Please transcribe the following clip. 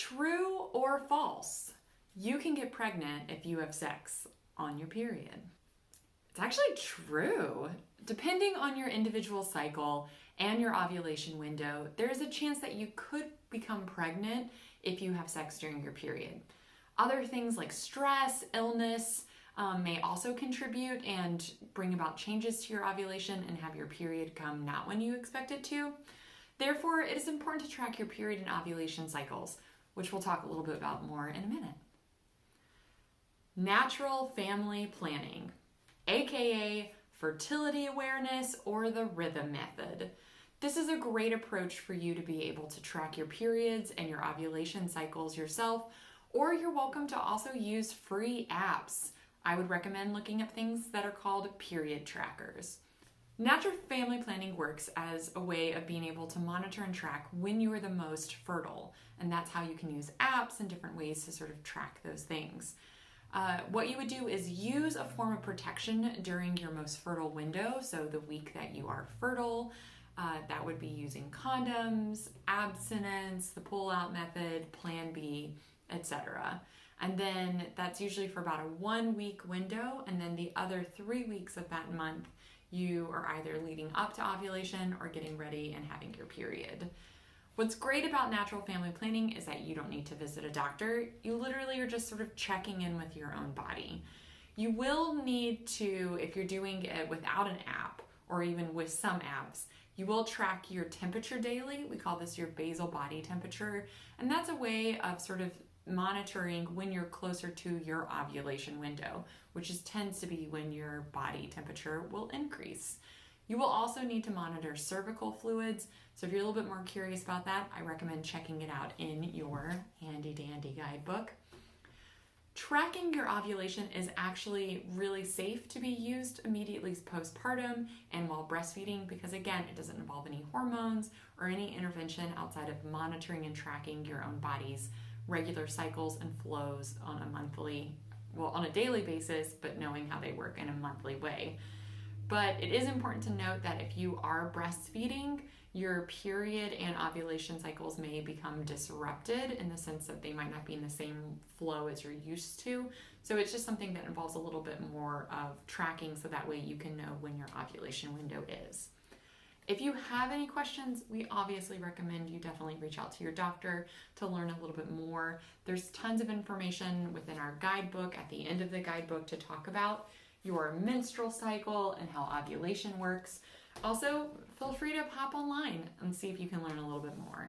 True or false? You can get pregnant if you have sex on your period. It's actually true. Depending on your individual cycle and your ovulation window, there is a chance that you could become pregnant if you have sex during your period. Other things like stress, illness may also contribute and bring about changes to your ovulation and have your period come not when you expect it to. Therefore, it is important to track your period and ovulation cycles, which we'll talk a little bit about more in a minute. Natural family planning, aka fertility awareness or the rhythm method. This is a great approach for you to be able to track your periods and your ovulation cycles yourself, or you're welcome to also use free apps. I would recommend looking up things that are called period trackers. Natural family planning works as a way of being able to monitor and track when you are the most fertile, and that's how you can use apps and different ways to sort of track those things. What you would do is use a form of protection during your most fertile window, so the week that you are fertile. That would be using condoms, abstinence, the pull-out method, Plan B, etc. And then that's usually for about a 1 week window, and then the other 3 weeks of that month, you are either leading up to ovulation or getting ready and having your period. What's great about natural family planning is that you don't need to visit a doctor. You literally are just sort of checking in with your own body. You will need to, if you're doing it without an app or even with some apps, you will track your temperature daily. We call this your basal body temperature. And that's a way of sort of monitoring when you're closer to your ovulation window, which tends to be when your body temperature will increase. You will also need to monitor cervical fluids. So if you're a little bit more curious about that, I recommend checking it out in your handy dandy guidebook. Tracking your ovulation is actually really safe to be used immediately postpartum and while breastfeeding because, again, it doesn't involve any hormones or any intervention outside of monitoring and tracking your own body's regular cycles and flows on a daily basis, but knowing how they work in a monthly way. But it is important to note that if you are breastfeeding, your period and ovulation cycles may become disrupted in the sense that they might not be in the same flow as you're used to. So it's just something that involves a little bit more of tracking so that way you can know when your ovulation window is. If you have any questions, we obviously recommend you definitely reach out to your doctor to learn a little bit more. There's tons of information within our guidebook at the end of the guidebook to talk about your menstrual cycle and how ovulation works. Also, feel free to pop online and see if you can learn a little bit more.